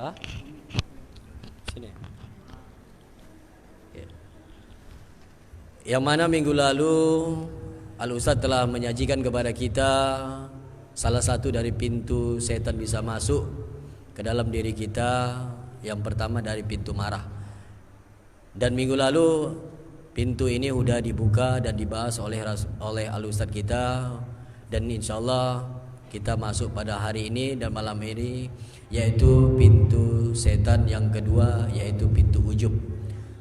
Hah? Sini. Ya. Yang mana minggu lalu Al-Ustaz telah menyajikan kepada kita salah satu dari pintu setan bisa masuk ke dalam diri kita. Yang pertama dari pintu marah. Dan minggu lalu pintu ini sudah dibuka dan dibahas oleh Al-Ustaz kita. Dan insyaallah kita masuk pada hari ini dan malam ini, yaitu pintu setan yang kedua, yaitu pintu ujub.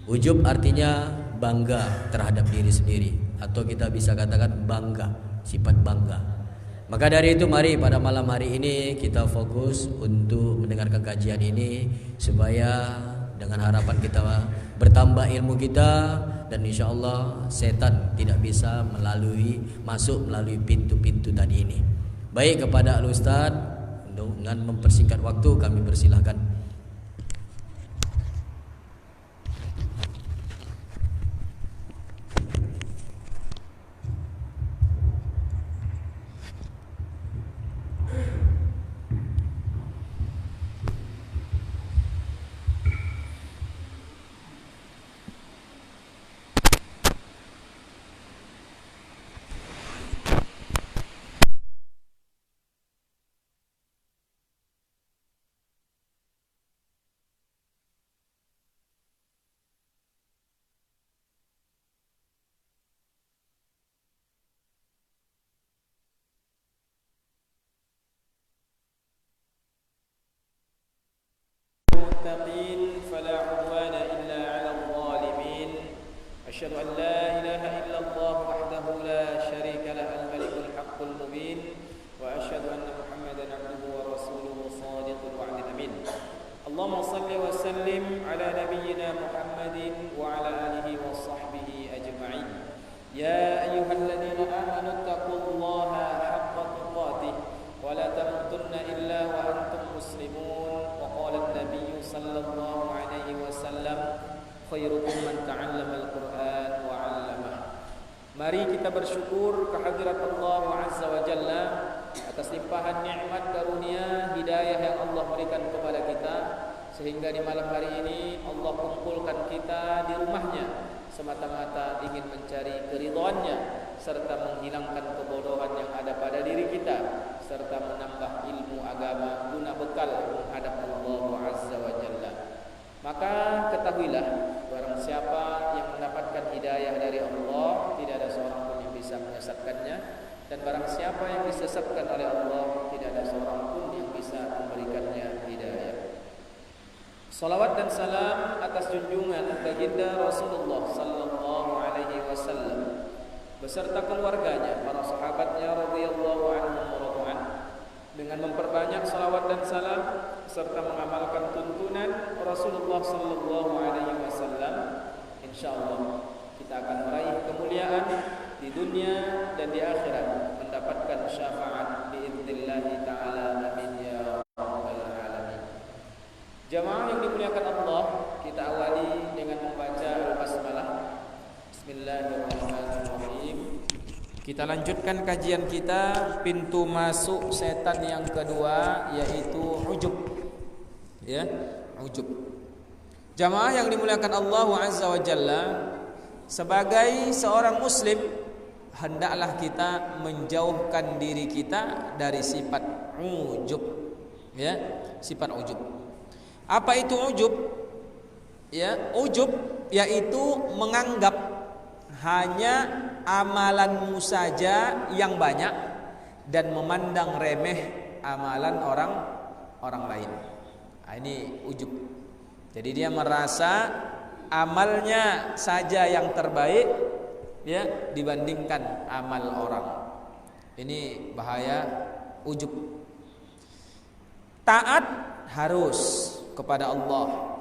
Ujub artinya bangga terhadap diri sendiri, atau kita bisa katakan bangga, sifat bangga. Maka dari itu mari pada malam hari ini kita fokus untuk mendengarkan kajian ini, supaya dengan harapan kita bertambah ilmu kita, dan insyaallah setan tidak bisa masuk melalui pintu-pintu tadi ini. Baik, kepada Al-Ustaz, dengan mempersingkat waktu kami persilahkan. فلا عدوان إلا على الظالمين أشهد أن لا إله إلا الله وحده لا شريك له الملك الحق المبين وأشهد أن محمدا عبده ورسوله صادق الوعد الأمين اللهم صل وسلم على نبينا محمد وعلى آله وصحبه أجمعين يا أيها الذين آمنوا اتقوا الله حق تقاته ولا تموتن إلا وأنتم مسلمون وقال النبي صلى الله عليه وسلم خيركم من تعلم القرآن وعلمه. Mari kita bersyukur kehadirat Allah Azza wa Jalla atas limpahan nikmat karunia hidayah yang Allah berikan kepada kita, sehingga di malam hari ini Allah kumpulkan kita di rumahnya semata-mata ingin mencari keridhaannya, serta menghilangkan kebodohan yang ada pada diri kita, serta menambah ilmu agama guna bekal menghadap Allah Azza wa Jalla. Maka ketahuilah, barang siapa yang mendapatkan hidayah dari Allah, tidak ada seorang pun yang bisa menyesatkannya, dan barang siapa yang disesatkan oleh Allah, tidak ada seorang pun yang bisa memberikannya hidayah. Salawat dan salam atas junjungan baginda Rasulullah sallallahu alaihi wasallam beserta keluarganya, para sahabatnya radhiyallahu anhum wa radwan, dengan memperbanyak salawat dan salam serta mengamalkan tuntunan Rasulullah sallallahu alaihi wasallam, insyaallah kita akan meraih kemuliaan di dunia dan di akhirat, mendapatkan syafaat biidznillah taala, amin ya rabbal alamin. Jamaah yang dimuliakan Allah, kita awali dengan membaca al-basmalah. Bismillahirrahmanirrahim. Kita lanjutkan kajian kita pintu masuk setan yang kedua, yaitu ujub. Ya, ujub. Jamaah yang dimuliakan Allah Azza wa Jalla, sebagai seorang muslim hendaklah kita menjauhkan diri kita dari sifat ujub. Ya, sifat ujub. Apa itu ujub? Ya, ujub yaitu menganggap hanya amalanmu saja yang banyak dan memandang remeh amalan orang lain. Nah, ini ujub. Jadi dia merasa amalnya saja yang terbaik, ya, dibandingkan amal orang. Ini bahaya ujub. Taat harus kepada Allah,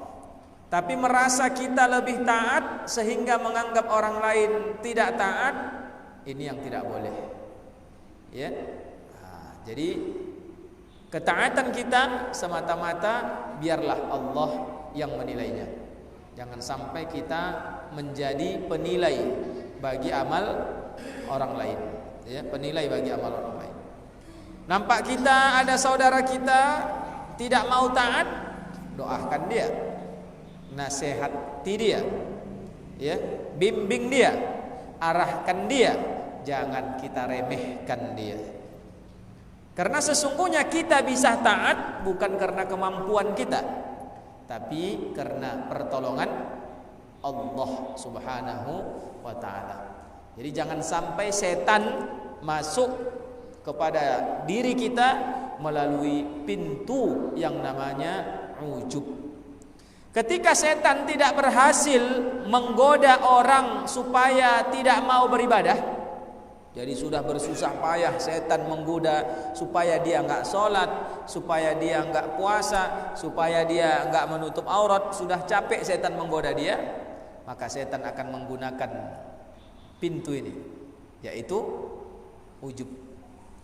tapi merasa kita lebih taat sehingga menganggap orang lain tidak taat, ini yang tidak boleh. Ya. Nah, jadi ketaatan kita semata-mata biarlah Allah yang menilainya. Jangan sampai kita menjadi penilai bagi amal orang lain. Ya, penilai bagi amal orang lain. Nampak kita ada saudara kita tidak mau taat, doakan dia, nasihati dia, ya, bimbing dia, arahkan dia, jangan kita remehkan dia. Karena sesungguhnya kita bisa taat bukan karena kemampuan kita, tapi karena pertolongan Allah Subhanahu wa taala. Jadi jangan sampai setan masuk kepada diri kita melalui pintu yang namanya ujub. Ketika setan tidak berhasil menggoda orang supaya tidak mau beribadah, jadi sudah bersusah payah setan menggoda supaya dia enggak sholat, supaya dia enggak puasa, supaya dia enggak menutup aurat, sudah capek setan menggoda dia, maka setan akan menggunakan pintu ini, yaitu ujub,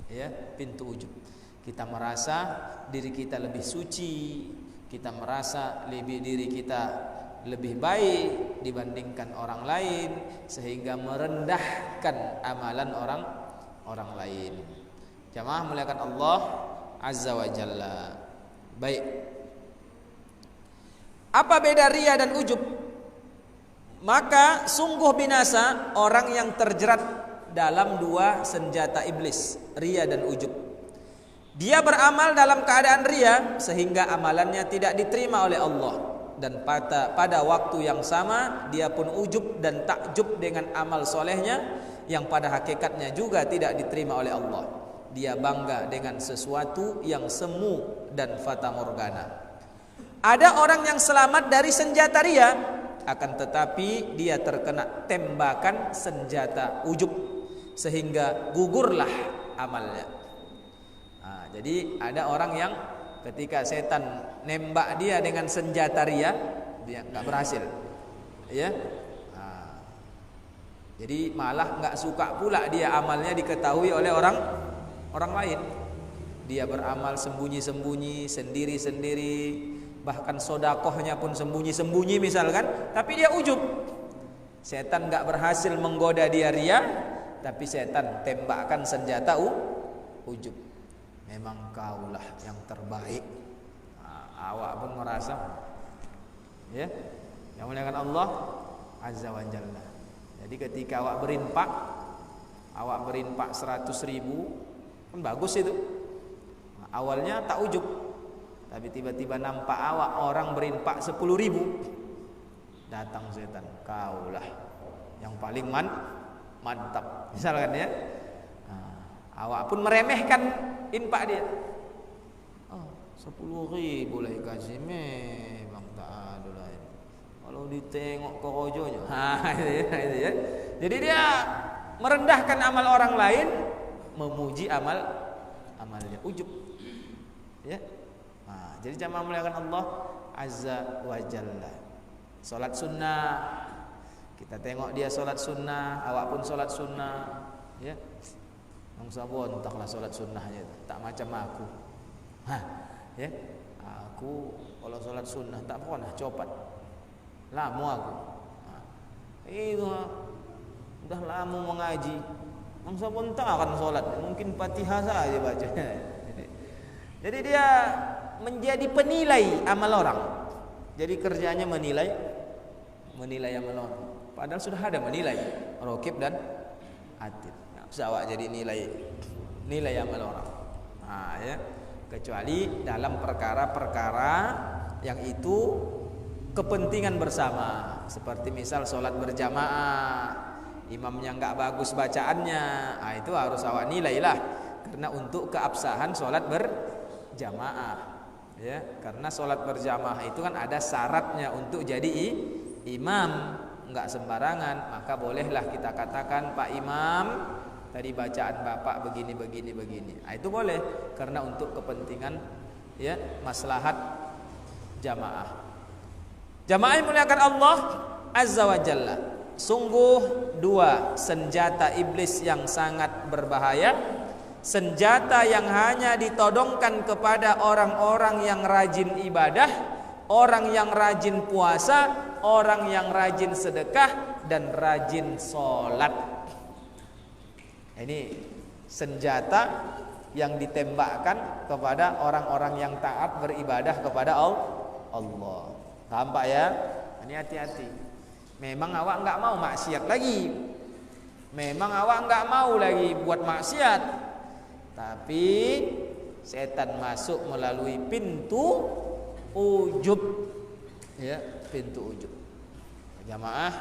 ya, pintu ujub. Kita merasa diri kita lebih suci, kita merasa diri kita lebih baik dibandingkan orang lain, sehingga merendahkan amalan orang lain. Jamaah muliakan Allah Azza wa Jalla. Baik. Apa beda riya dan ujub? Maka sungguh binasa orang yang terjerat dalam dua senjata iblis, riya dan ujub. Dia beramal dalam keadaan riya sehingga amalannya tidak diterima oleh Allah, dan pada waktu yang sama dia pun ujub dan takjub dengan amal solehnya yang pada hakikatnya juga tidak diterima oleh Allah. Dia bangga dengan sesuatu yang semu dan fata morgana. Ada orang yang selamat dari senjata riya, akan tetapi dia terkena tembakan senjata ujub sehingga gugurlah amalnya. Nah, jadi ada orang yang ketika setan nembak dia dengan senjata riya, dia nggak berhasil, ya. Nah, jadi malah nggak suka pula dia amalnya diketahui oleh orang lain. Dia beramal sembunyi-sembunyi, sendiri-sendiri, bahkan sodakohnya pun sembunyi-sembunyi misalkan, tapi dia ujub. Setan nggak berhasil menggoda dia riya, tapi setan tembakkan senjata ujub. Memang kaulah yang terbaik. Nah, awak pun merasa, ya, yang muliakan Allah Azza wa Jalla. Jadi ketika awak berinfak 100.000, kan bagus itu. Nah, awalnya tak ujub, tapi tiba-tiba nampak awak orang berinfak 10.000, datang setan, kaulah yang paling mantap, misalkan, ya. Nah, awak pun meremehkan infak dia. 10.000 lah kasih, memang tak ada lain. Kalau ditengok korojonya, itu ya. Jadi dia merendahkan amal orang lain, memuji amalnya, ujub, ya. Nah, jadi jamaah muliakan Allah Azza wa Jalla. Salat sunnah, kita tengok dia salat sunnah, awak pun salat sunnah, ya. Nang sabon taklah salat sunnahnya, tak macam aku. Ya. Aku kalau salat sunnah tak pernah copat. Lama aku. Itu udah lama mengaji. Nang sabon tak akan salat, mungkin Fatihah saja baca. Jadi dia menjadi penilai amal orang. Jadi kerjanya menilai amal orang. Padahal sudah ada menilai rokib dan atid. Awak jadi nilai amal orang. Nah, ya. Kecuali dalam perkara-perkara yang itu kepentingan bersama, seperti misal sholat berjamaah, imamnya nggak bagus bacaannya, nah itu harus awak nilai lah, karena untuk keabsahan sholat berjamaah, ya. Karena sholat berjamaah itu kan ada syaratnya untuk jadi imam, nggak sembarangan. Maka bolehlah kita katakan, Pak Imam, tadi bacaan Bapak begini. Nah, itu boleh karena untuk kepentingan, ya, maslahat jamaah. Jamaah yang muliakan Allah Azza wa Jalla. Sungguh dua senjata iblis yang sangat berbahaya, senjata yang hanya ditodongkan kepada orang-orang yang rajin ibadah, orang yang rajin puasa, orang yang rajin sedekah dan rajin sholat. Ini senjata yang ditembakkan kepada orang-orang yang taat beribadah kepada Allah. Nampak ya? Ini hati-hati. Memang awak enggak mau maksiat lagi. Memang awak enggak mau lagi buat maksiat. Tapi setan masuk melalui pintu ujub. Ya, pintu ujub. Jamaah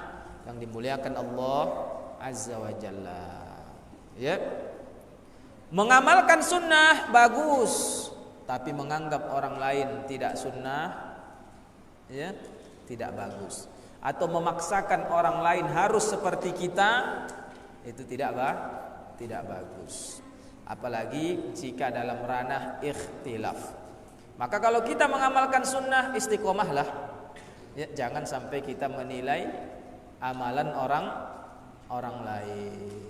yang dimuliakan Allah Azza wa Jalla. Ya. Mengamalkan sunnah bagus, tapi menganggap orang lain tidak sunnah, ya, tidak bagus. Atau memaksakan orang lain harus seperti kita, itu tidak bagus. Apalagi jika dalam ranah ikhtilaf. Maka kalau kita mengamalkan sunnah, istiqomahlah. Ya, jangan sampai kita menilai amalan orang lain.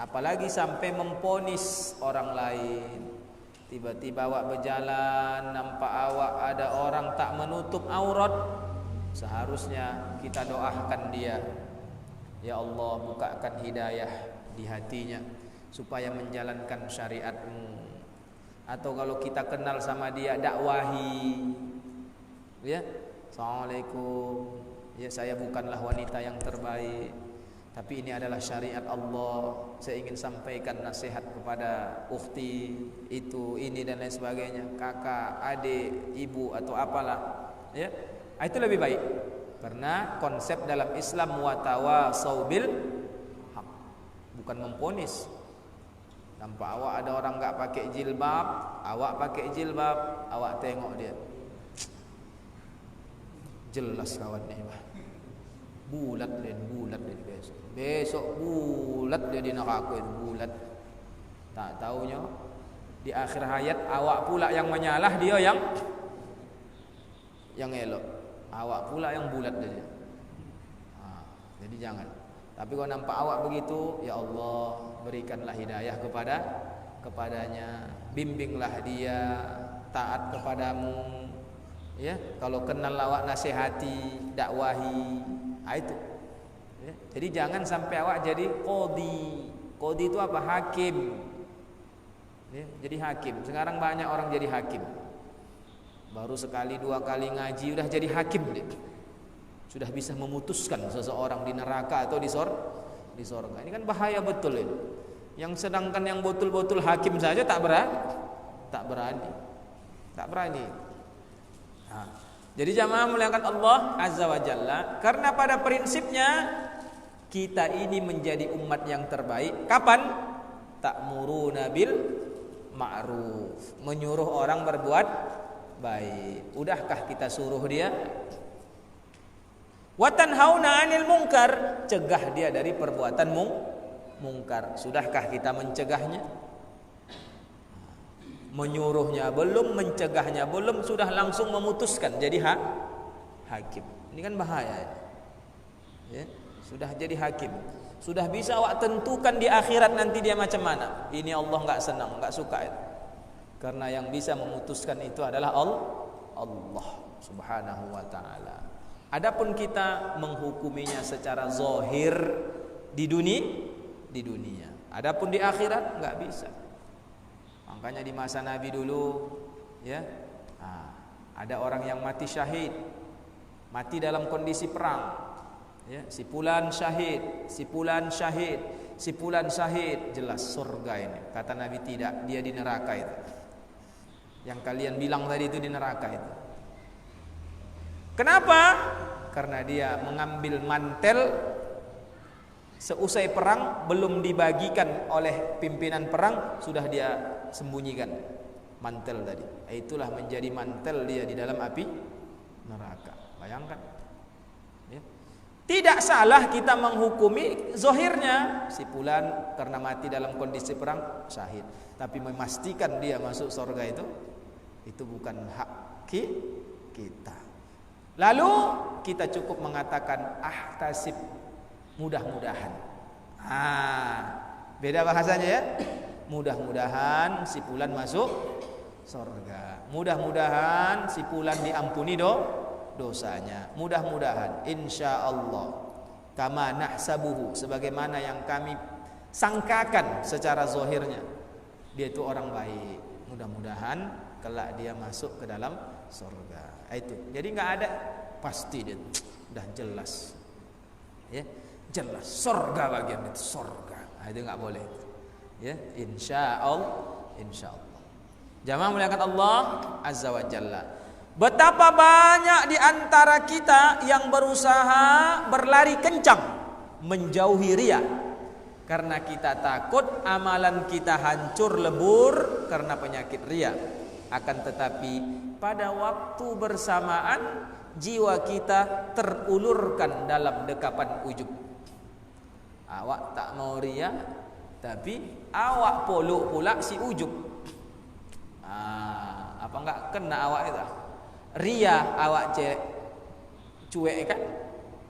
Apalagi sampai memponis orang lain. Tiba-tiba awak berjalan, nampak awak ada orang tak menutup aurat, seharusnya kita doakan dia, ya Allah, bukakan hidayah di hatinya supaya menjalankan syariat-Mu. Atau kalau kita kenal sama dia, dakwahi, ya, Assalamualaikum, ya, saya bukanlah wanita yang terbaik, tapi ini adalah syariat Allah. Saya ingin sampaikan nasihat kepada ukhti itu, ini dan lain sebagainya, kakak, adik, ibu atau apalah, ya. Itu lebih baik. Karena konsep dalam Islam watawasau bil haq, bukan memponis. Nampak awak ada orang enggak pakai jilbab, awak pakai jilbab, awak tengok dia. Jelas kawan ni, bulat dia besok bulat dia di neraka itu, bulat. Tak taunya di akhir hayat awak pula yang menyalah, dia yang elok, awak pula yang bulat dia. Jadi jangan. Tapi kalau nampak awak begitu, ya Allah, berikanlah hidayah kepadanya, bimbinglah dia taat kepadamu. Ya, kalau kenal awak nasihati, dakwahi, itu. Ya, jadi jangan sampai awak jadi qadhi. Qadhi itu apa? Hakim. Ya, jadi hakim. Sekarang banyak orang jadi hakim. Baru sekali dua kali ngaji udah jadi hakim dia. Sudah bisa memutuskan seseorang di neraka atau di sorga. Ini kan bahaya betul ini. Yang sedangkan yang betul-betul hakim saja tak berani. Jadi jamaah muliakan Allah Azza wa Jalla, karena pada prinsipnya kita ini menjadi umat yang terbaik. Kapan? Ta'muruna bil ma'ruf, menyuruh orang berbuat baik. Udahkah kita suruh dia? Wa tanhauna 'anil munkar, cegah dia dari perbuatan mungkar. Sudahkah kita mencegahnya? Menyuruhnya belum, mencegahnya belum, sudah langsung memutuskan jadi hakim. Ini kan bahaya. Ya, sudah jadi hakim. Sudah bisa awak tentukan di akhirat nanti dia macam mana. Ini Allah enggak senang, enggak suka itu. Karena yang bisa memutuskan itu adalah Allah Subhanahu wa taala. Adapun kita menghukuminya secara zahir di dunia. Adapun di akhirat enggak bisa. Makanya di masa Nabi dulu, ya, ada orang yang mati syahid, mati dalam kondisi perang, ya, si fulan syahid, jelas surga ini. Kata Nabi tidak, dia di neraka itu. Yang kalian bilang tadi itu di neraka itu. Kenapa? Karena dia mengambil mantel seusai perang, belum dibagikan oleh pimpinan perang, sudah dia sembunyikan mantel tadi. Itulah menjadi mantel dia di dalam api neraka. Bayangkan. Ya. Tidak salah kita menghukumi zahirnya, si fulan karena mati dalam kondisi perang syahid, tapi memastikan dia masuk surga itu bukan hak kita. Lalu kita cukup mengatakan ahtasib, mudah-mudahan. Beda bahasanya ya. Mudah-mudahan si fulan masuk surga. Mudah-mudahan si fulan diampuni dosanya. Mudah-mudahan, insyaallah, kama nahsabuhu, sebagaimana yang kami sangkakan secara zahirnya, dia itu orang baik. Mudah-mudahan kelak dia masuk ke dalam surga. Itu. Jadi nggak ada pasti dia udah jelas. Ya, jelas surga bagian itu surga. Itu nggak boleh. Ya, insyaallah. Jamaah muliakan Allah azza wa jalla. Betapa banyak di antara kita yang berusaha berlari kencang menjauhi riya karena kita takut amalan kita hancur lebur karena penyakit riya. Akan tetapi pada waktu bersamaan jiwa kita terulurkan dalam dekapan ujub. Awak tak mau riya, tapi awak poluk pula si ujub. Apa enggak kena awak itu? Ria awak cuek kan,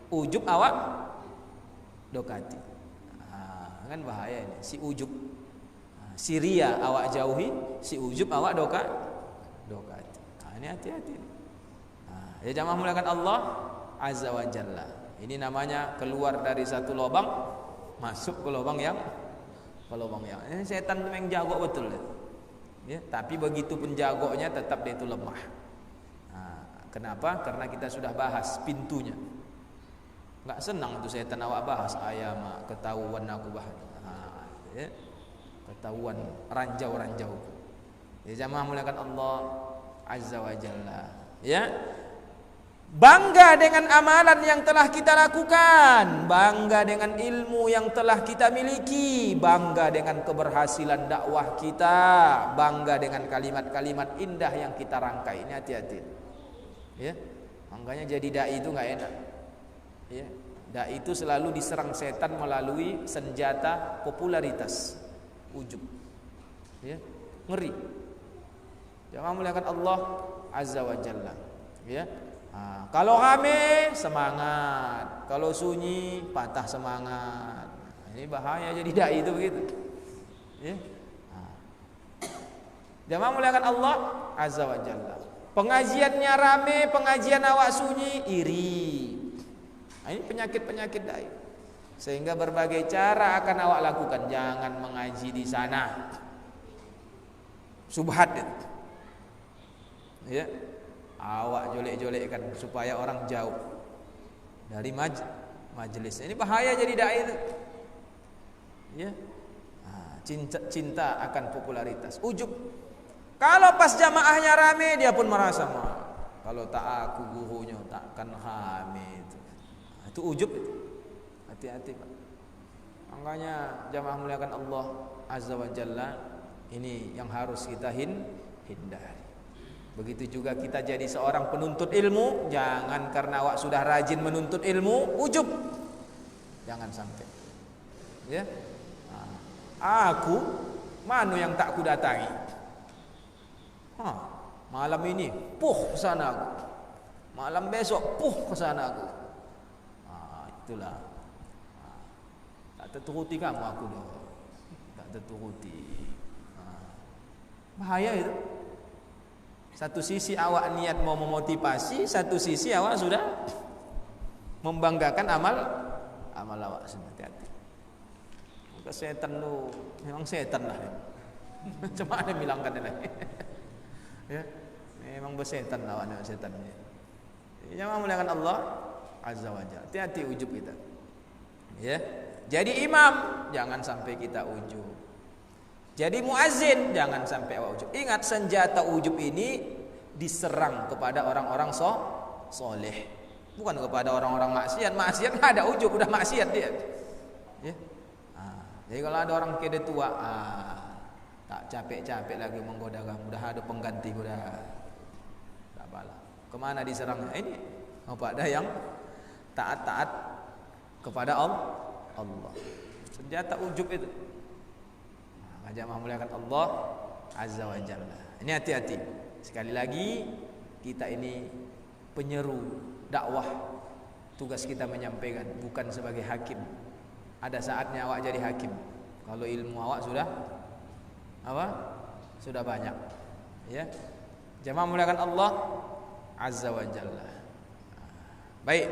ujub awak dokati. Kan bahaya ini. Si ujub, si ria awak jauhi, si ujub awak dokati. Ini hati-hati. Ya jamaah muliakan Allah azza wa jalla. Ini namanya keluar dari satu lubang masuk ke lubang yang ini setan memang jago betul. Ya, tapi begitu penjagonya tetap dia itu lemah. Kenapa? Karena kita sudah bahas pintunya. Enggak senang itu setan awak bahas ayam ketahuan aku bahas. Ya. Ketahuan ranjau-ranjau. Ya jamaah muliakan Allah azza wa jalla. Ya. Bangga dengan amalan yang telah kita lakukan, bangga dengan ilmu yang telah kita miliki, bangga dengan keberhasilan dakwah kita, bangga dengan kalimat-kalimat indah yang kita rangkai. Ini hati-hati. Ya, makanya jadi dai itu nggak enak. Ya, dai itu selalu diserang setan melalui senjata popularitas, ujub. Ya, ngeri. Jangan muliakan Allah azza wa jalla. Ya. Kalau rame semangat, kalau sunyi patah semangat. Ini bahaya jadi dai itu begitu. Ya. Jamaah muliakan Allah azza wa jalla. Pengajiannya rame, pengajian awak sunyi, iri. Ini penyakit-penyakit dai. Sehingga berbagai cara akan awak lakukan. Jangan mengaji di sana. Subhat itu. Ya. Awak jolek-jolekkan supaya orang jauh dari majelis. Ini bahaya jadi dai itu. Ya. Cinta akan popularitas, ujub. Kalau pas jamaahnya rame dia pun merasa kalau tak aku gurunya takkan rame itu. Itu ujub itu. Hati-hati Pak. Makanya jamaah muliakan Allah azza wa jalla, ini yang harus kita hindari. Begitu juga kita jadi seorang penuntut ilmu, jangan karena awak sudah rajin menuntut ilmu ujub. Jangan sampai. Ya. Aku mana yang tak ku datangi. Malam ini ke sana aku. Malam besok ke sana aku. Itulah. Tak terturuti kamu aku dah. Tak terturuti. Bahaya itu. Satu sisi awak niat mau memotivasi, satu sisi awak sudah membanggakan amal awak sendiri. Hati-hati. Maka setan lu memang setan lah. Cuma ada bilangkan dia. Ya, memang bersetan lawan setan ini. Jangan muliakan Allah azza wa jalla. Hati-hati ujub kita. Ya. Jadi imam jangan sampai kita ujub. Jadi muazin jangan sampai awak ujub. Ingat senjata ujub ini diserang kepada orang-orang soleh, bukan kepada orang-orang maksiat. Maksiat nggak ada ujub, udah maksiat dia. Ya. Jadi kalau ada orang kede tua, tak capek-capek lagi menggoda kamu, udah ada pengganti udah. Tak apalah. Kemana diserangnya? Ini ada yang taat-taat kepada Allah. Senjata ujub itu. Jamaah muliakan Allah azza wa jalla. Ini hati-hati. Sekali lagi kita ini penyeru dakwah. Tugas kita menyampaikan, bukan sebagai hakim. Ada saatnya awak jadi hakim. Kalau ilmu awak sudah sudah banyak. Ya. Jamaah muliakan Allah azza wa jalla. Baik.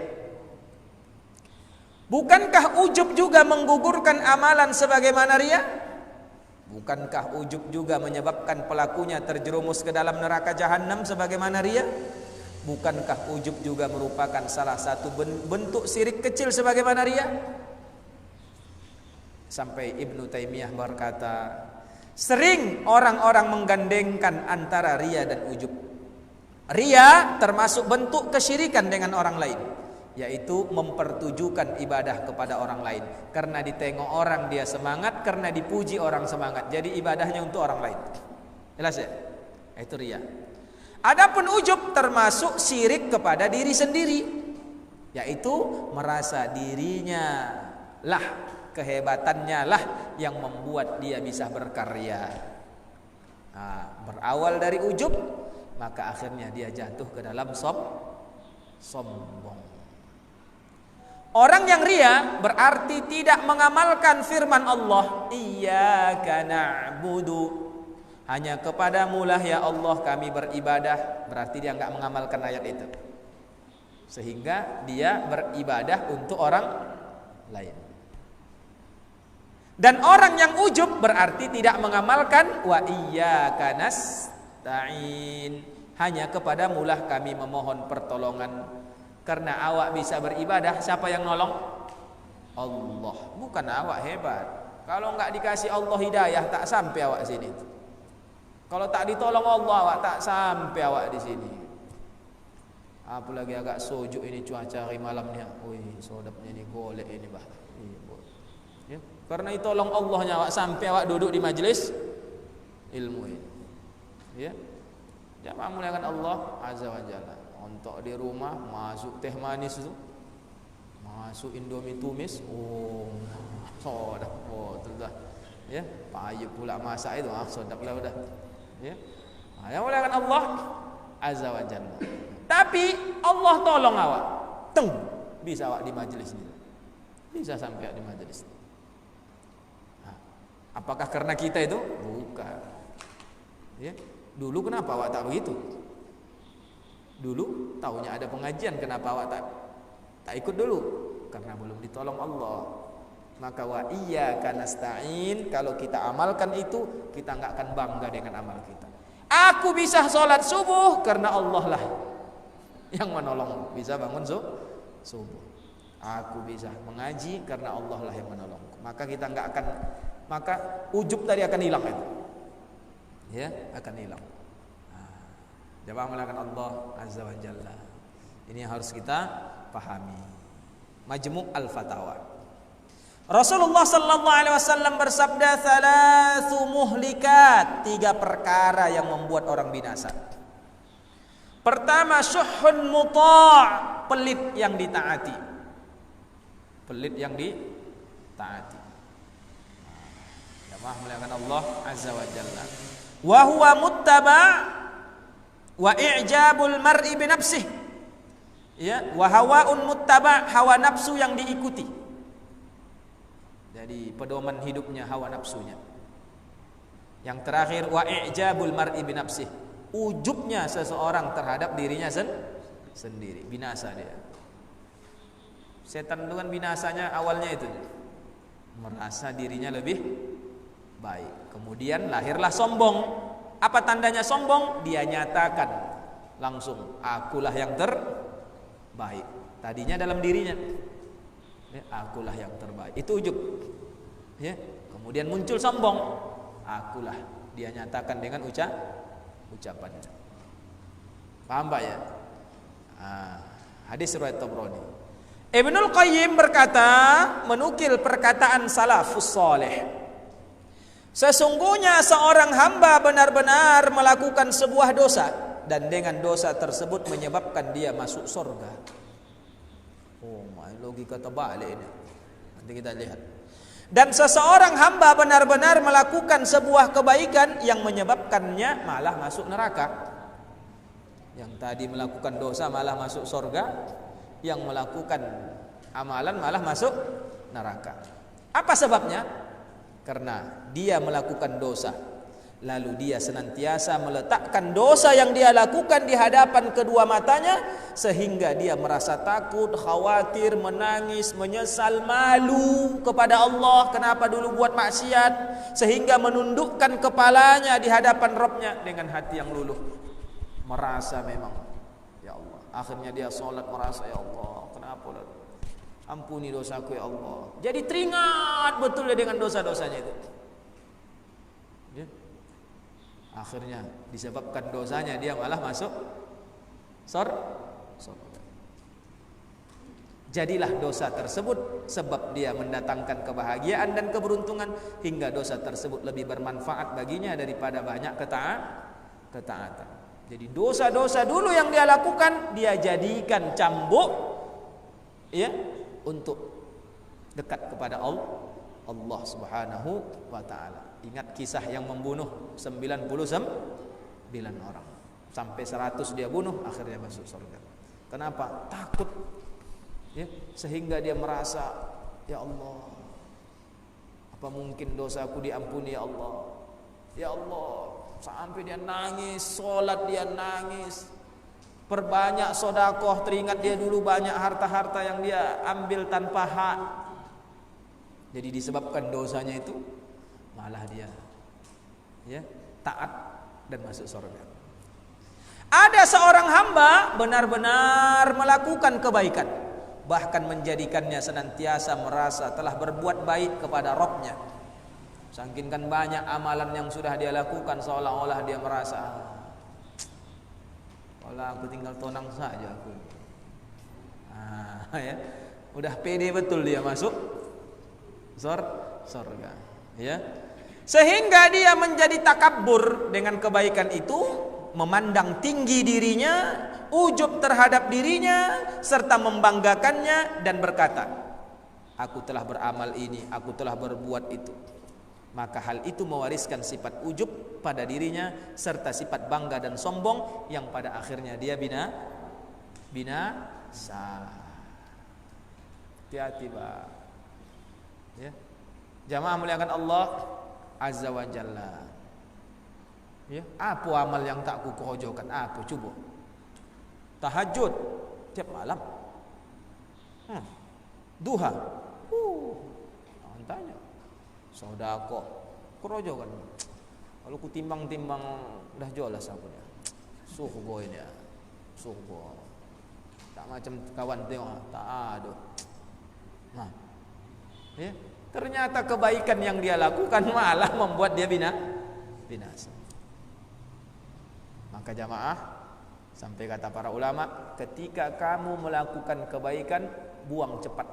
Bukankah ujub juga menggugurkan amalan sebagaimana riya? Bukankah ujub juga menyebabkan pelakunya terjerumus ke dalam neraka jahanam sebagaimana riya? Bukankah ujub juga merupakan salah satu bentuk syirik kecil sebagaimana riya? Sampai Ibnu Taimiyah berkata, sering orang-orang menggandengkan antara riya dan ujub. Riya termasuk bentuk kesyirikan dengan orang lain, yaitu mempertujukan ibadah kepada orang lain. Karena ditengok orang dia semangat, karena dipuji orang semangat. Jadi ibadahnya untuk orang lain. Jelas ya? Itu riya. Adapun ujub termasuk syirik kepada diri sendiri, yaitu merasa dirinya lah, kehebatannya lah yang membuat dia bisa berkarya. Nah, berawal dari ujub, maka akhirnya dia jatuh ke dalam sombong. Orang yang riya berarti tidak mengamalkan firman Allah, iyyaka na'budu, hanya kepadamu lah ya Allah kami beribadah. Berarti dia enggak mengamalkan ayat itu, sehingga dia beribadah untuk orang lain. Dan orang yang ujub berarti tidak mengamalkan wa iyyaka nasta'in, hanya kepadamu lah kami memohon pertolongan. Karena awak bisa beribadah, siapa yang nolong? Allah. Bukan awak hebat. Kalau enggak dikasih Allah hidayah, tak sampai awak sini. Kalau tak ditolong Allah, awak tak sampai awak di sini. Apalagi agak sojuk ini cuaca hari malamnya. Wih, sodapnya ini golek ini bah. Ya, karena ditolong Allahnya awak sampai awak duduk di majelis ilmu ini. Ya. Jamaah muliakan Allah azza wa jalla. Untuk di rumah masuk teh manis itu, masuk Indomie tumis, sodak, sudah, ya, payah pula masak itu, sodak lah udah, ya, yang muliakan Allah azza wa jalla. Tapi Allah tolong awak, bisa awak di majelis ini, bisa sampai di majelis. Nah, apakah karena kita itu? Bukan. Ya, dulu kenapa awak tak begitu? Dulu tahunya ada pengajian, kenapa awak tak ikut dulu? Karena belum ditolong Allah. Maka wa iyyaka nasta'in, kalau kita amalkan itu, kita enggak akan bangga dengan amal kita. Aku bisa sholat subuh karena Allah lah yang menolong, bisa bangun subuh. Aku bisa mengaji karena Allah lah yang menolong. Maka kita enggak akan, maka ujub tadi akan hilang itu. Ya, akan hilang. Jamaah muliakan Allah azza wa jalla. Ini yang harus kita pahami. Majmu' al-Fatawa. Rasulullah sallallahu alaihi wasallam bersabda, "Thalathu muhlikat", 3 perkara yang membuat orang binasa. Pertama, syuhun muta', pelit yang ditaati. Pelit yang ditaati. Jamaah muliakan Allah azza wa jalla. Wa huwa muttaba' wa i'jabul mar'i bi nafsih, ya, wa hawaun muttaba', hawa nafsu yang diikuti. Jadi pedoman hidupnya hawa nafsunya. Yang terakhir wa i'jabul mar'i bi nafsih, ujubnya seseorang terhadap dirinya sendiri, binasa dia. Setan itu kan binasanya awalnya itu merasa dirinya lebih baik, kemudian lahirlah sombong. Apa tandanya sombong? Dia nyatakan langsung, akulah yang terbaik. Tadinya dalam dirinya, ya, akulah yang terbaik. Itu ujub. Ya. Kemudian muncul sombong, akulah. Dia nyatakan dengan ucapannya. Paham Pak ya? Hadis riwayat Tabrani. Ibnul Qayyim berkata, menukil perkataan salafus saleh. Sesungguhnya seorang hamba benar-benar melakukan sebuah dosa, dan dengan dosa tersebut menyebabkan dia masuk surga. Logika terbalik ini. Nanti kita lihat. Dan seseorang hamba benar-benar melakukan sebuah kebaikan yang menyebabkannya malah masuk neraka. Yang tadi melakukan dosa malah masuk surga, yang melakukan amalan malah masuk neraka. Apa sebabnya? Karena dia melakukan dosa, Lalu dia senantiasa meletakkan dosa yang dia lakukan di hadapan kedua matanya, sehingga dia merasa takut, khawatir, menangis, menyesal, malu kepada Allah kenapa dulu buat maksiat, sehingga menundukkan kepalanya di hadapan Rabbnya dengan hati yang luluh. Merasa memang, ya Allah. Akhirnya dia sholat merasa, ya Allah, kenapa lalu? Ampuni dosaku ya Allah. Jadi teringat betul dia dengan dosa-dosanya itu. Ya. Akhirnya disebabkan dosanya dia malah masuk surga. Jadilah dosa tersebut sebab dia mendatangkan kebahagiaan dan keberuntungan, hingga dosa tersebut lebih bermanfaat baginya daripada banyak ketaatan. Jadi dosa-dosa dulu yang dia lakukan dia jadikan cambuk, ya, untuk dekat kepada Allah Subhanahu wa ta'ala. Ingat kisah yang membunuh 99 orang. Sampai 100 dia bunuh, akhirnya masuk surga. Kenapa? Takut. Ya, sehingga dia merasa, ya Allah, apa mungkin dosaku diampuni ya Allah? Ya Allah, sampai dia nangis, sholat dia nangis. Perbanyak sodakoh, teringat dia dulu banyak harta-harta yang dia ambil tanpa hak. Jadi disebabkan dosanya itu malah dia, ya, taat dan masuk surga. Ada seorang hamba benar-benar melakukan kebaikan, bahkan menjadikannya senantiasa merasa telah berbuat baik kepada Rabbnya. Saking kan banyak amalan yang sudah dia lakukan, seolah-olah dia merasa, kalau aku tinggal tonang saja aku. Ya, udah pede betul dia masuk surga, ya. Sehingga dia menjadi takabur dengan kebaikan itu, memandang tinggi dirinya, ujub terhadap dirinya, serta membanggakannya dan berkata, aku telah beramal ini, aku telah berbuat itu. Maka hal itu mewariskan sifat ujub pada dirinya serta sifat bangga dan sombong yang pada akhirnya dia binasa. Hati-hati, Pak. Ya. Jamaah muliakan Allah Azza wa Jalla. Ya, apa amal yang tak ku kerojokan? Apa coba? Tahajud tiap malam. Duha. Tanya. Sedekah kerojokan. Kalau ku timbang-timbang dah jelas aku dia. Surga ini ya. Surga. Tak macam kawan tengok, tak ada. Nah. Ya, ternyata kebaikan yang dia lakukan malah membuat dia binasa. Maka jamaah, sampai kata para ulama, ketika kamu melakukan kebaikan, buang cepat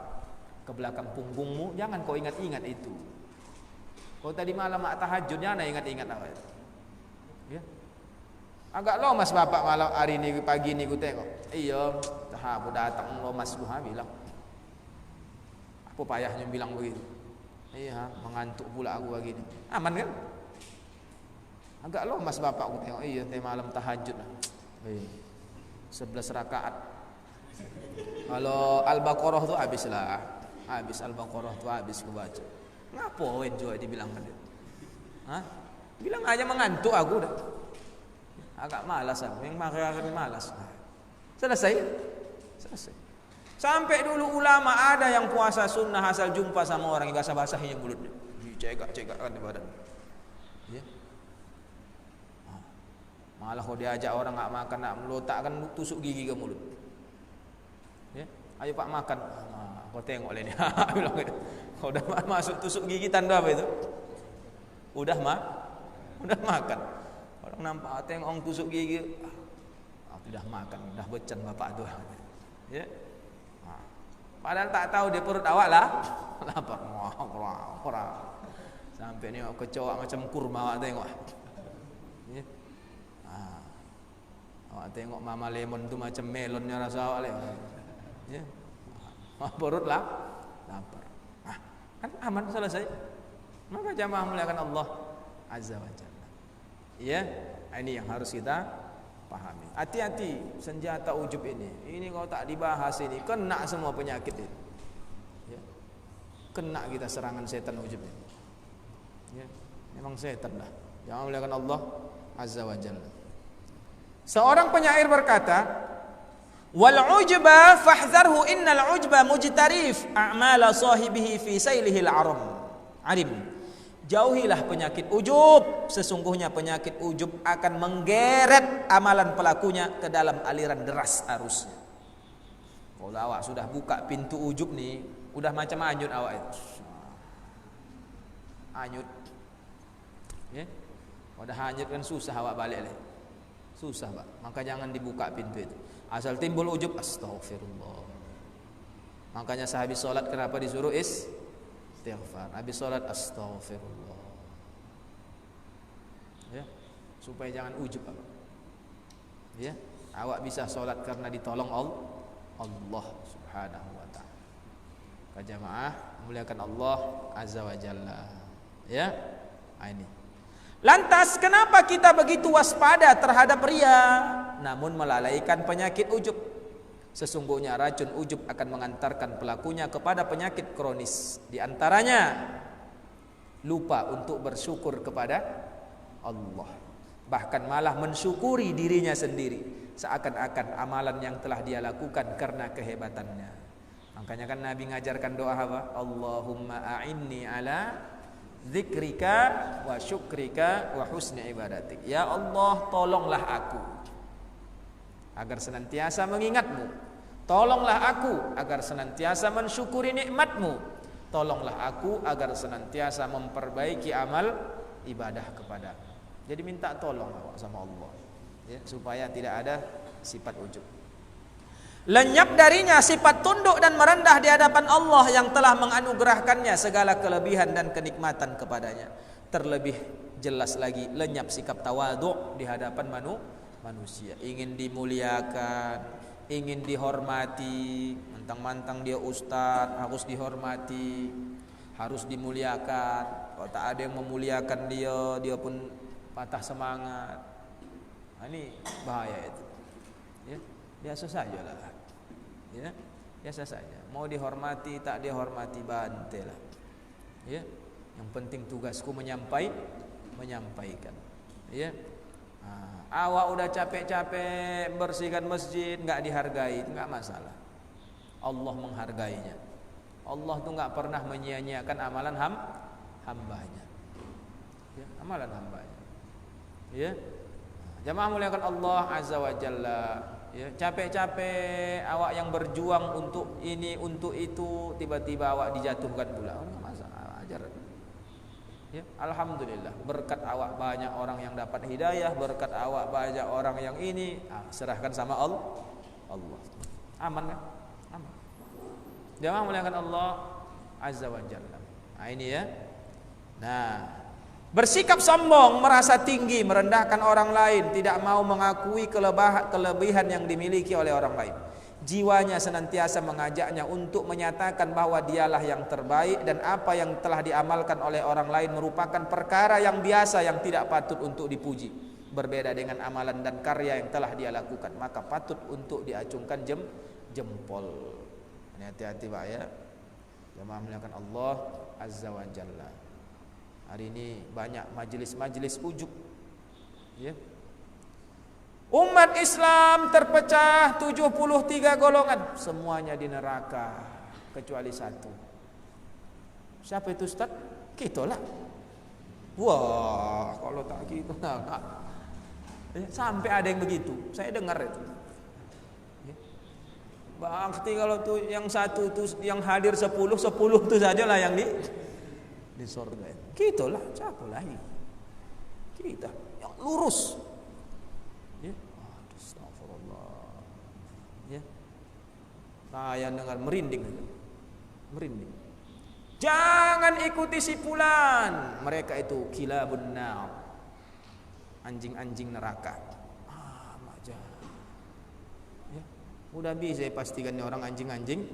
ke belakang punggungmu, jangan kau ingat-ingat itu. Kau tadi malam tahajud, jangan ingat-ingat apa itu. Ya. Agak lomas bapak malam hari ini pagi ini ku tengok. Iya, aku datang lomas gua bilang. Apa payahnya bilang begitu? Iya, mengantuk pula aku begini. Aman kan? Agak lomas bapak aku tengok. Iya, malam tahajud. 11 rakaat. Kalau Al-Baqarah tu habislah. Habis Al-Baqarah tu habis ku baca. Ngapain juga dibilang kan dia? Hah? Bilang aja mengantuk aku dah. Agak malas aku, yang makin malas. Selesai. Sampai dulu ulama ada yang puasa sunnah asal jumpa sama orang yang basah-basahinya mulutnya. Dicegak-cegakkan di badan. Ya. Malah kalau diajak orang enggak makan, enggak melotakkan tusuk gigi ke mulut. Ya. Ayo Pak makan. Kau tengok lah ni. Bilang gitu. Kau udah masuk tusuk gigi tanda apa itu? Udah makan. Orang nampak tengok orang tusuk gigi. Udah makan, udah becan bapak tu. Ya. Padahal tak tahu dia perut awak lah. Lapar. Sampai ni kecoak macam kurma awak tengok. Ya. Awak tengok mama lemon tu macam melonnya rasa awak le. Ya. Perut lah lapar. Kan aman selesai. Maka jamaah muliakan Allah Azza wa Jalla. Ya, ini yang harus kita pahami. Hati-hati senjata ujub ini. Ini kalau tak dibahas ini kena semua penyakit ini. Ya. Kena kita serangan setan ujub ini. Ya, memang setan dah. Jangan muliakan Allah Azza wa Jalla. Seorang penyair berkata, wal ujba fahdharhu innal ujba mujtarif a'mala sahibihi fi sailihil arim. Jauhilah penyakit ujub, sesungguhnya penyakit ujub akan menggeret amalan pelakunya ke dalam aliran deras arusnya. Kalau awak sudah buka pintu ujub nih, udah macam anyut awak itu. Anyut. Ya. Udah hanyut kan susah awak balik lagi. Susah, Pak. Maka jangan dibuka pintu itu. Asal timbul ujub, astagfirullah. Makanya sehabis sholat kenapa disuruh istighfar? Habis sholat astagfirullah. Ya, supaya jangan ujub, Pak. Ya, awak bisa sholat karena ditolong Allah Subhanahu wa taala. Jamaah muliakan Allah Azza wa Jalla. Ya, ini. Lantas kenapa kita begitu waspada terhadap riya, namun melalaikan penyakit ujub? Sesungguhnya racun ujub akan mengantarkan pelakunya kepada penyakit kronis. Di antaranya lupa untuk bersyukur kepada Allah, bahkan malah mensyukuri dirinya sendiri, seakan-akan amalan yang telah dia lakukan karena kehebatannya. Makanya kan Nabi ngajarkan doa apa? Allahumma a'inni ala dzikrika wa syukrika wa husni ibadatik. Ya Allah, tolonglah aku agar senantiasa mengingatmu. Tolonglah aku agar senantiasa mensyukuri nikmatmu. Tolonglah aku agar senantiasa memperbaiki amal ibadah kepadamu. Jadi minta tolong sama Allah, ya, supaya tidak ada sifat ujub. Lenyap darinya sifat tunduk dan merendah di hadapan Allah yang telah menganugerahkannya segala kelebihan dan kenikmatan kepadanya. Terlebih jelas lagi lenyap sikap tawadhu di hadapan manusia. Ingin dimuliakan, ingin dihormati, mentang-mentang dia ustaz harus dihormati, harus dimuliakan. Kalau tak ada yang memuliakan dia pun patah semangat. Nah, ini bahaya itu. Ya, biasa saja lah. Ya, biasa saja. Mau dihormati tak dihormati bantai lah. Ya, yang penting tugasku menyampaikan. Ya. Nah, awak udah capek-capek bersihkan masjid nggak dihargai, nggak masalah. Allah menghargainya. Allah tuh nggak pernah menyia-nyiakan amalan hambanya. Ya, amalan hambanya. Ya. Jamaah muliakan Allah Azza wa Jalla. Ya, capek-capek awak yang berjuang untuk ini untuk itu, tiba-tiba awak dijatuhkan pula. Enggak masalah, ajar. Ya, alhamdulillah berkat awak banyak orang yang dapat hidayah, berkat awak banyak orang yang ini, serahkan sama Allah. Aman kan? Aman. Jamaah muliakan Allah Azza wa Jalla. Nah, ini ya. Nah, bersikap sombong, merasa tinggi, merendahkan orang lain, tidak mau mengakui kelebihan yang dimiliki oleh orang lain. Jiwanya senantiasa mengajaknya untuk menyatakan bahwa dialah yang terbaik dan apa yang telah diamalkan oleh orang lain merupakan perkara yang biasa yang tidak patut untuk dipuji. Berbeda dengan amalan dan karya yang telah dia lakukan, maka patut untuk diacungkan jempol. Ini hati-hati Pak ya. Jamaah muliakan Allah Azza wa Jalla. Hari ini banyak majelis-majelis ujub. Ya. Umat Islam terpecah 73 golongan, semuanya di neraka kecuali satu. Siapa itu Ustaz? Kitalah. Wah, kalau tak gitu enggak. Sampai ada yang begitu. Saya dengar itu. Ya. Bakti kalau tuh yang satu tuh yang hadir 10 itu sajalah yang di surga. Kitalah, siapa lagi? Kita yang lurus. Ya, astagfirullah. Ya, saya dengar merinding. Jangan ikuti sipulan. Mereka itu kilabun nar, anjing-anjing neraka. Maja. Ya, udah bisa pastikan orang anjing-anjing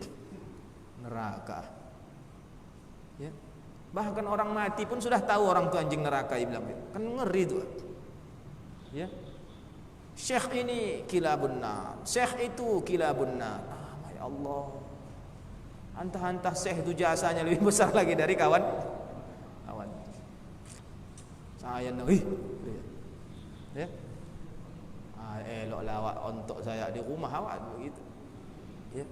neraka. Ya. Bahkan orang mati pun sudah tahu orang itu anjing neraka, bilang kan ngeri tuh. Ya. Syekh ini kilabun nar, syekh itu kilabun nar. Ya Allah. Antah-antah syekh itu jasanya lebih besar lagi dari kawan. Saya ya. Eloklah awak ontok saya di rumah awak begitu. Ya.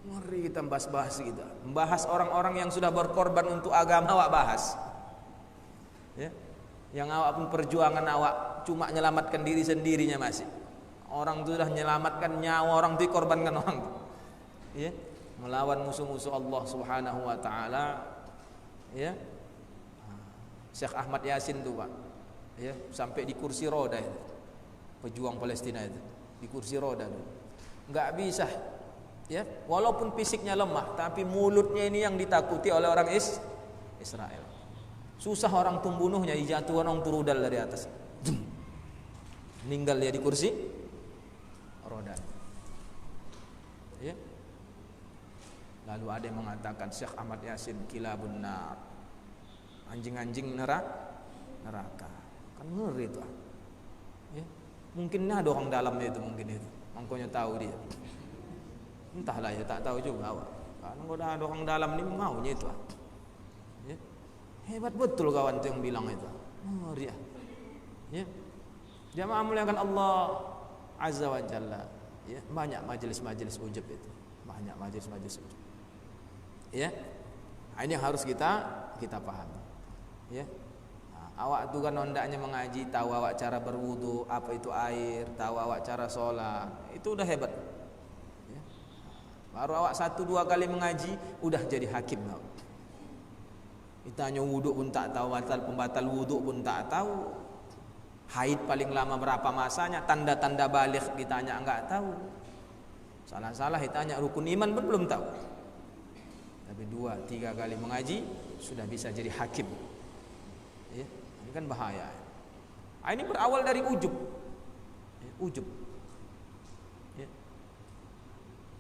Ngeri kita bahas kita. Membahas orang-orang yang sudah berkorban untuk agama awak bahas. Ya. Yang awak pun perjuangan awak cuma menyelamatkan diri sendirinya masih. Orang itu sudah menyelamatkan nyawa orang itu, korbankan orang itu. Ya. Melawan musuh-musuh Allah Subhanahu wa taala. Ya. Syekh Ahmad Yasin tuh Pak, ya, sampai di kursi roda itu, pejuang Palestina itu, di kursi roda itu, nggak bisa, ya, walaupun fisiknya lemah, tapi mulutnya ini yang ditakuti oleh orang Israel. Susah orang pembunuhnya, dijatuhkan orang turudal dari atas, meninggal dia di kursi roda. Ya. Lalu ada yang mengatakan Syekh Ahmad Yasin kilabun nar, anjing-anjing neraka. Kan ngeri itu. Ya. Mungkin ada orang dalamnya itu, mungkin itu. Makanya tahu dia. Entahlah ya, tak tahu juga awak. Kalau ada orang dalam ini maunya itu. Ya. Hebat betul kawan itu yang bilang itu. Ngeri ya. Ya. Jamaah muliakan Allah Azza wa Jalla. Ya, banyak majelis-majelis ujub itu. Banyak majelis-majelis ujub. Ya. Ini yang harus kita pahami. Ya, awak tu kan hendaknya mengaji, tahu awak cara berwudu, apa itu air, tahu awak cara sholat, itu udah hebat. Ya. Baru awak 1-2 kali mengaji, udah jadi hakim. Ditanya wudu pun tak tahu, pembatal wudu pun tak tahu, haid paling lama berapa masanya, tanda-tanda balik ditanya enggak tahu, salah-salah ditanya rukun iman pun belum tahu. Tapi 2-3 kali mengaji sudah bisa jadi hakim. Ya, ini kan bahaya. Ini berawal dari ujub. Ya, ujub. Ya.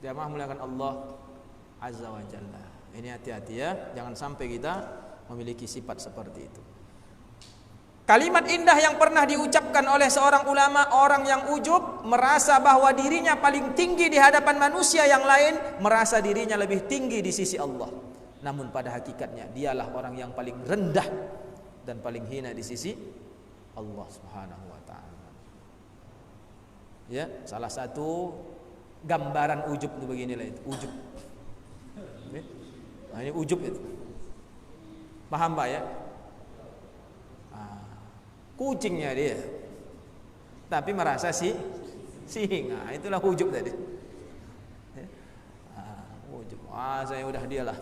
Jamaah muliakan Allah Azza wa Jalla. Ini hati-hati ya, jangan sampai kita memiliki sifat seperti itu. Kalimat indah yang pernah diucapkan oleh seorang ulama, orang yang ujub merasa bahwa dirinya paling tinggi di hadapan manusia yang lain, merasa dirinya lebih tinggi di sisi Allah. Namun pada hakikatnya dialah orang yang paling rendah dan paling hina di sisi Allah Subhanahu wa taala. Ya, salah satu gambaran ujub itu beginilah itu, ujub. Ya. Nah, ini ujub itu. Paham Pak ya? Kucingnya dia, tapi merasa singa. Itulah ujub tadi. Ya. Ujub. Saya udah dialah.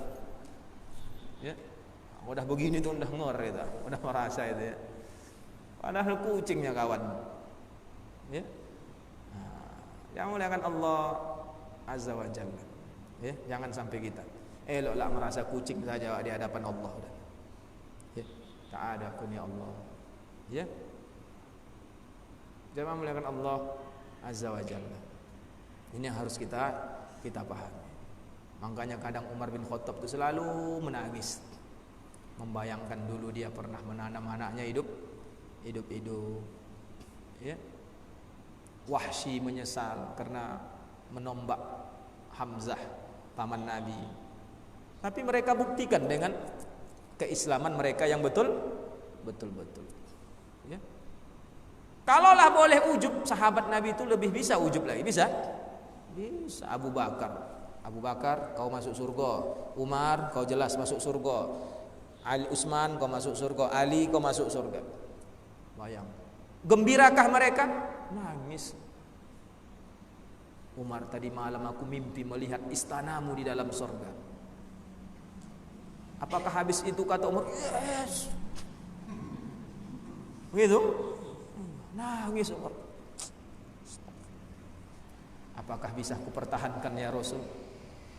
Ya. Udah begini tuh udah ngor itu, udah merasa itu ya. Padahal kucingnya kawan. Ya. Yang muliakan Allah Azza wa Jalla. Ya, jangan sampai kita eloklah merasa kucing saja di hadapan Allah. Ya. Ta'ala kun ya Allah. Ya. Jamaah muliakan Allah Azza wa Jalla. Ini yang harus kita pahami. Makanya kadang Umar bin Khattab itu selalu menangis, membayangkan dulu dia pernah menanam anaknya hidup. Ya. Wahsy menyesal karena menombak Hamzah paman Nabi. Tapi mereka buktikan dengan keislaman mereka yang betul. Ya. Kalaulah boleh ujub, sahabat Nabi itu lebih bisa ujub lagi, bisa. Abu Bakar kau masuk surga, Umar kau jelas masuk surga, Ali Utsman kau masuk surga, Ali kau masuk surga. Bayang. Gembirakah mereka? Nangis. Umar, tadi malam aku mimpi melihat istanamu di dalam surga. Apakah habis itu kata Umar? Yes. Begitu? Nangis Umar. Apakah bisa aku pertahankan ya Rasul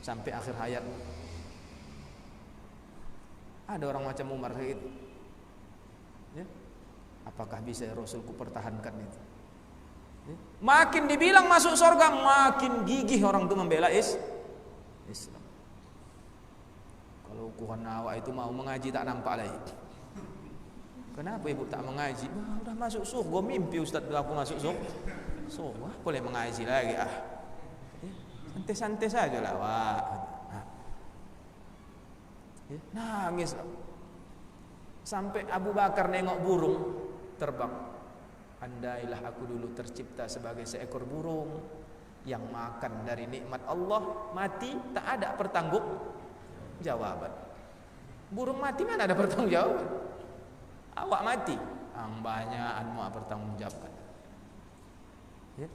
sampai akhir hayat? Ada orang macam Umar itu. Ya? Apakah bisa ya Rasul ku pertahankan itu? Ya? Makin dibilang masuk surga, makin gigih orang itu membela Islam. Kalau ukuran awak itu mau mengaji tak nampak lagi. Kenapa ibu tak mengaji? Udah masuk surga, mimpi Ustaz aku masuk surga. Boleh mengaji lagi santai-santai saja lah wak. Nangis. Sampai Abu Bakar nengok burung, terbang. Andailah aku dulu tercipta sebagai seekor burung yang makan dari nikmat Allah, mati tak ada pertanggungjawaban. Burung mati mana ada pertanggungjawaban? Awak mati, banyak mau pertanggungjawabkan. Ya.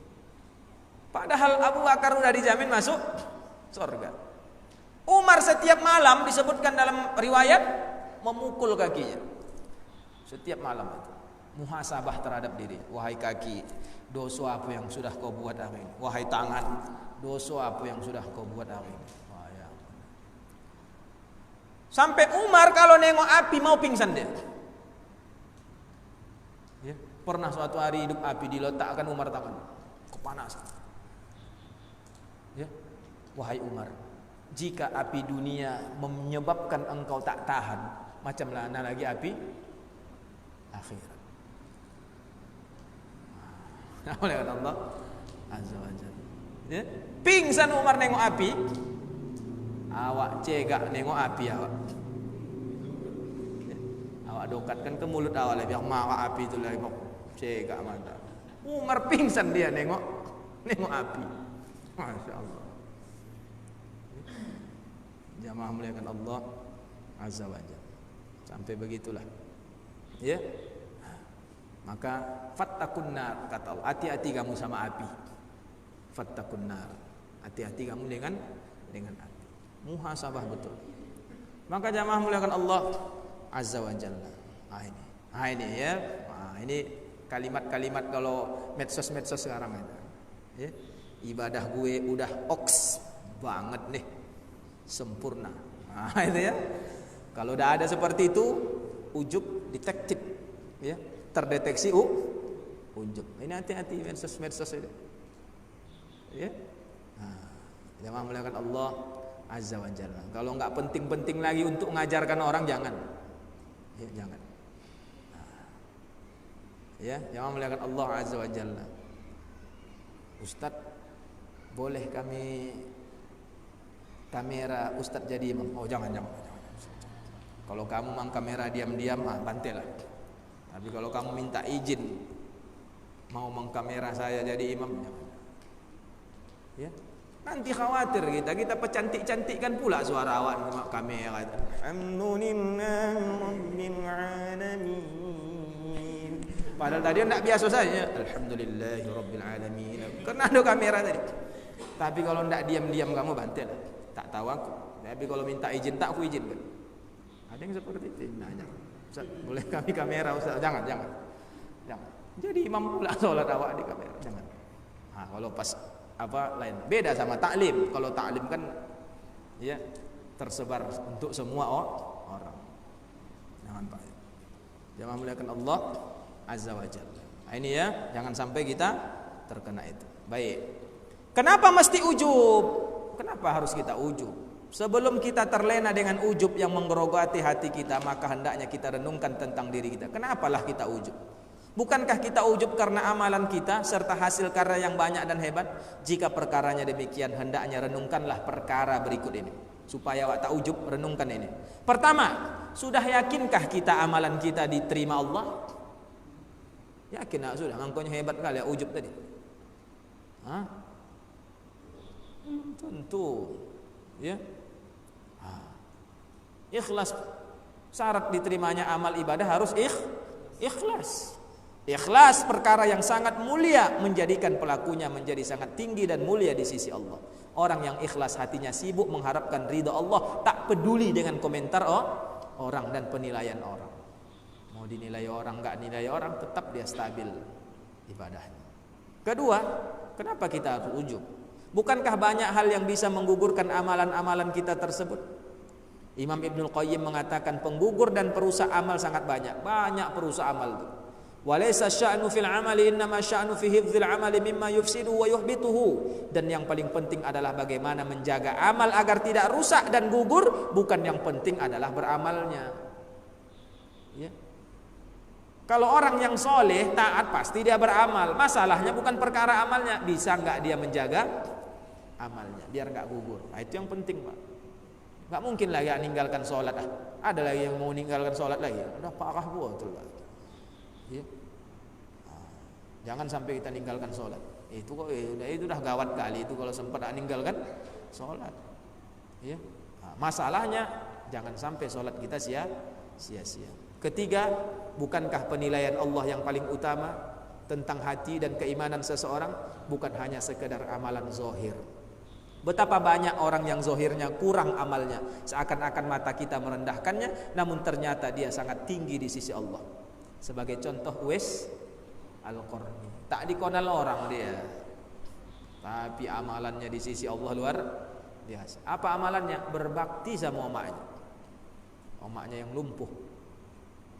Padahal Abu Bakar udah dijamin masuk surga. Umar setiap malam disebutkan dalam riwayat memukul kakinya. Setiap malam itu muhasabah terhadap diri. Wahai kaki, dosa apa yang sudah kau buat hari ini? Wahai tangan, dosa apa yang sudah kau buat hari ini? Ya. Sampai Umar kalau nengok api mau pingsan dia. Ya. Pernah suatu hari hidup api diletakkan Umar tangan, kepanasan. Ya. Wahai Umar, jika api dunia menyebabkan engkau tak tahan, macam mana lagi api akhirat. Oleh Allah Azza wa Jalla. Ya. Pingsan Umar nengok api. Awak cegak nengok api awak. Ya. Awak dokatkan ke mulut awak lebih marah api itu lagi cegak mata. Umar pingsan dia nengok api. Masya Allah. Jamaah muliakan Allah Azza wa Jalla. Sampai begitulah. Ya. Maka fattakun nar, kata Allah, hati-hati kamu sama api. Fattakun nar, hati-hati kamu dengan api. Muhasabah betul. Maka jamaah muliakan Allah Azza wa Jalla. Ini ya. Ini kalimat-kalimat kalau medsos sekarang itu. Ya. Ibadah gue udah oks banget nih, sempurna. Itu ya. Kalau udah ada seperti itu, ujub detektif, ya. Terdeteksi ujub. Ini hati-hati medsos ini. Ya. Jamaah muliakan Allah Azza wa Jalla. Kalau enggak penting-penting lagi untuk mengajarkan orang, jangan. Ya, jangan. Ya, jamaah muliakan Allah Azza wa Jalla. Ustaz, boleh kami kamera Ustaz jadi imam? Oh, jangan. Kalau kamu mang kamera diam-diam, bantelah. Tapi kalau kamu minta izin mau mengkamera saya jadi imam, ya, nanti khawatir kita pecantik-cantikkan pula suara awak dengan kamera. Padahal tadi tidak biasa saja. Alhamdulillahirabbil alamin. Karena ada kamera tadi. Tapi kalau tidak diam-diam kamu bantel, tak tahu aku. Tapi kalau minta izin tak aku izinkan. Ada yang seperti itu. Nah, jangan. Ustaz, boleh kami kamera Ustaz? Jangan. Jadi imam pula sholat awak di kamera, jangan. Kalau pas lain. Beda sama taklim. Kalau taklim kan ya tersebar untuk semua orang. Jangan Pak. Jangan muliakan Allah Azza wa Jalla. Ini ya, jangan sampai kita terkena itu. Baik. Kenapa mesti ujub? Kenapa harus kita ujub? Sebelum kita terlena dengan ujub yang menggerogoti hati kita, maka hendaknya kita renungkan tentang diri kita. Kenapalah kita ujub? Bukankah kita ujub karena amalan kita serta hasil karya yang banyak dan hebat? Jika perkaranya demikian, hendaknya renungkanlah perkara berikut ini. Supaya awak tak ujub, renungkan ini. Pertama, sudah yakinkah kita amalan kita diterima Allah? Yakin tak? Sudah, angkonya hebat kali ya ujub tadi. Tentu. Ya. Ikhlas. Syarat diterimanya amal ibadah harus ikhlas. Ikhlas perkara yang sangat mulia, menjadikan pelakunya menjadi sangat tinggi dan mulia di sisi Allah. Orang yang ikhlas hatinya sibuk mengharapkan ridha Allah, tak peduli dengan komentar orang dan penilaian orang. Mau dinilai orang, enggak nilai orang, tetap dia stabil ibadahnya. Kedua, kenapa kita harus ujub? Bukankah banyak hal yang bisa menggugurkan amalan-amalan kita tersebut? Imam Ibnul Qayyim mengatakan penggugur dan perusak amal sangat banyak. Banyak perusak amal itu. Walaysa sya'nu fil amali innama sya'nu fi hifdzil amali mimma yufsidu wa yuhbituhu. Dan yang paling penting adalah bagaimana menjaga amal agar tidak rusak dan gugur, bukan yang penting adalah beramalnya. Ya. Kalau orang yang soleh, taat, pasti dia beramal. Masalahnya bukan perkara amalnya, bisa enggak dia menjaga amalnya biar enggak gugur. Nah, itu yang penting, Pak. Enggak mungkin lagi meninggalkan sholat. Ada lagi yang mau meninggalkan sholat lagi. Udah parah betul, Pak. Ya. Jangan sampai kita ninggalkan sholat. Itu kok itu udah gawat kali itu kalau sempat ninggalkan sholat. Ya. Nah, masalahnya jangan sampai sholat kita sia-sia. Ketiga, bukankah penilaian Allah yang paling utama tentang hati dan keimanan seseorang bukan hanya sekedar amalan zahir? Betapa banyak orang yang zahirnya kurang amalnya, seakan-akan mata kita merendahkannya, namun ternyata dia sangat tinggi di sisi Allah. Sebagai contoh Uwais Al-Qarni, tak dikenal orang dia, tapi amalannya di sisi Allah luar biasa. Apa amalannya? Berbakti sama omaknya yang lumpuh,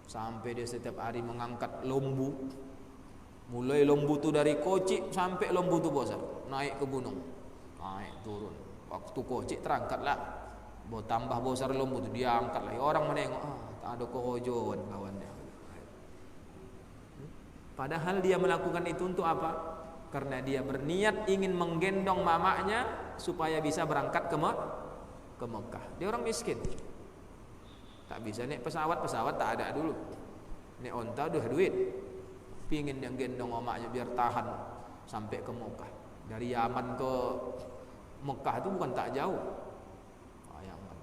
sampai dia setiap hari mengangkat lembu. Mulai lembu tu dari kocik sampai lembu tu besar, naik ke gunung, naik turun. Waktu kocik terangkatlah, tambah besar lembu tu dia angkat lagi. Orang menengok, tak ada kerojoan kawannya. Padahal dia melakukan itu untuk apa? Karena dia berniat ingin menggendong mamanya supaya bisa berangkat ke Mekah. Dia orang miskin, tak bisa naik pesawat tak ada dulu. Naik onta udah duit, pingin yang gendong mamanya biar tahan sampai ke Mekah. Dari Yaman ke Mekah itu bukan tak jauh. Bayangkan,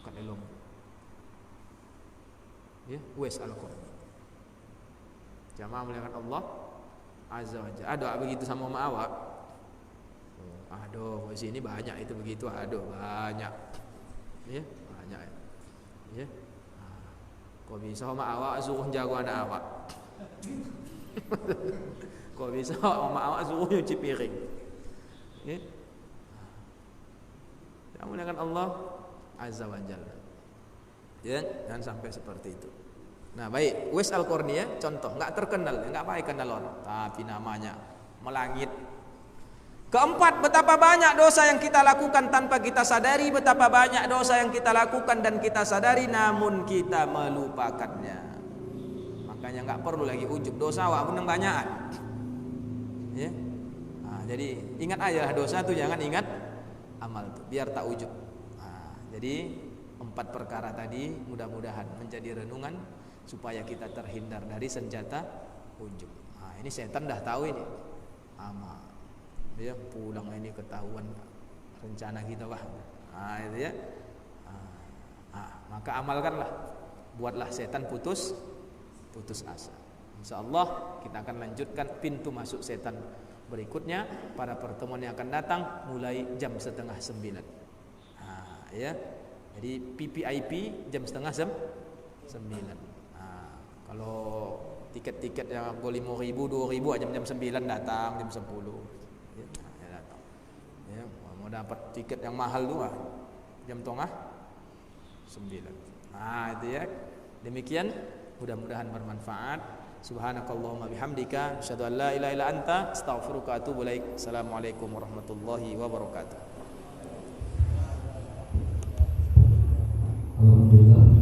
angkat lembu. Ya, Uwais Al-Qarni. Jamaah melihat Allah Azza wa Jalla. Ada begitu sama mak awak. Aduh, di sini banyak itu begitu. Aduh, banyak. Ya, banyak. Ya. Kok bisa mak awak suruh jago anak awak? Kok bisa mak awak suruh nyuci piring? Ya. Jamaah melihat Allah Azza wa Jalla. Ya, jangan sampai seperti itu. Nah, baik, Uwais Al-Qarni ya, contoh, enggak terkenal, enggak baik kenal orang, tapi namanya melangit. Keempat, betapa banyak dosa yang kita lakukan tanpa kita sadari, betapa banyak dosa yang kita lakukan dan kita sadari namun kita melupakannya. Makanya enggak perlu lagi ujub, dosa awak pun banyak. Ya. Nah, jadi ingat aja dosa itu, jangan ingat amal itu, biar tak ujub. Nah, jadi 4 perkara tadi mudah-mudahan menjadi renungan supaya kita terhindar dari senjata ujub. Nah, ini setan dah tahu ini. Amal. Dia pulang ini ketahuan rencana kita bah. Nah, itu ya. Maka amalkanlah. Buatlah setan putus asa. Insyaallah kita akan lanjutkan pintu masuk setan berikutnya pada pertemuan yang akan datang mulai jam 8:30. Nah, ya. Jadi PPIP jam 8:30. Kalau tiket-tiket yang 5.000, 2.000 jam 9 datang, jam 10 ya, datang. Ya, mau dapat tiket yang mahal tuh jam 8:30. Nah, itu ya. Demikian, mudah-mudahan bermanfaat. Subhanakallahumma bihamdika asyhadu an la ilaha illa anta astaghfiruka wa atubu ilaik. Assalamualaikum warahmatullahi wabarakatuh. Alhamdulillah.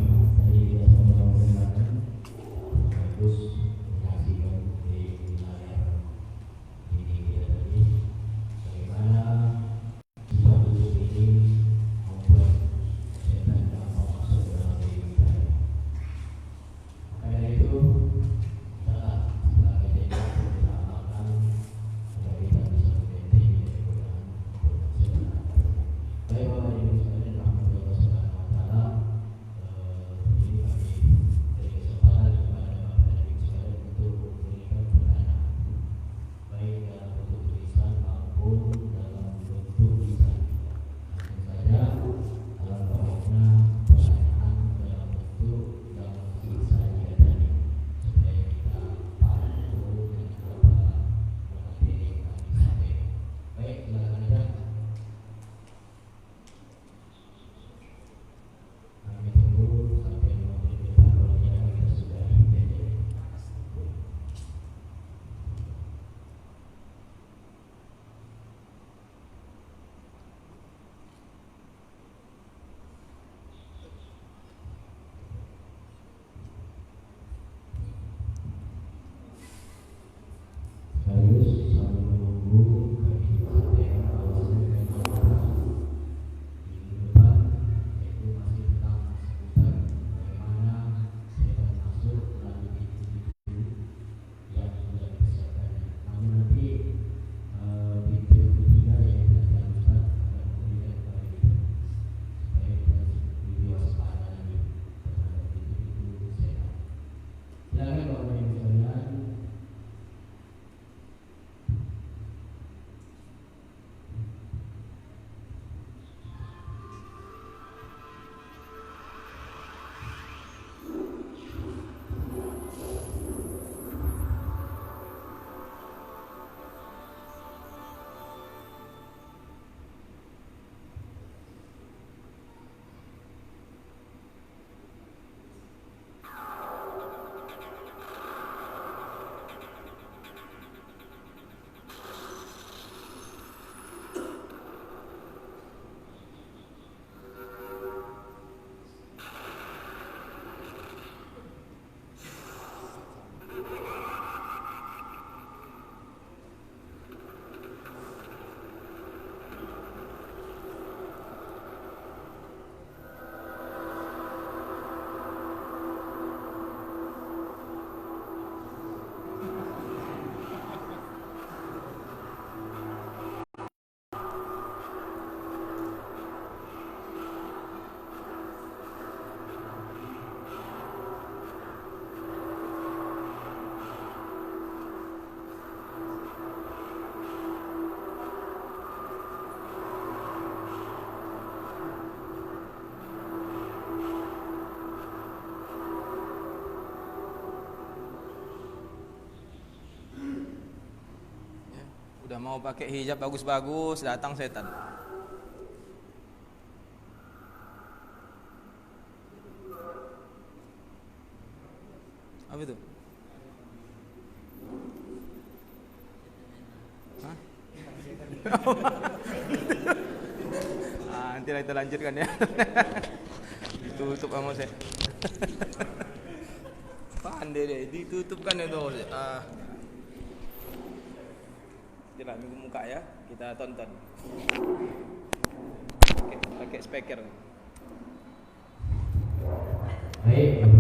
Udah mau pakai hijab bagus-bagus, datang setan. Apa itu? Hah? Nanti kita lanjutkan ya. Ditutup sama saya. Pandai deh, ditutupkan itu. Jelas minggu muka ya, kita tonton. Pakai speaker. Baik.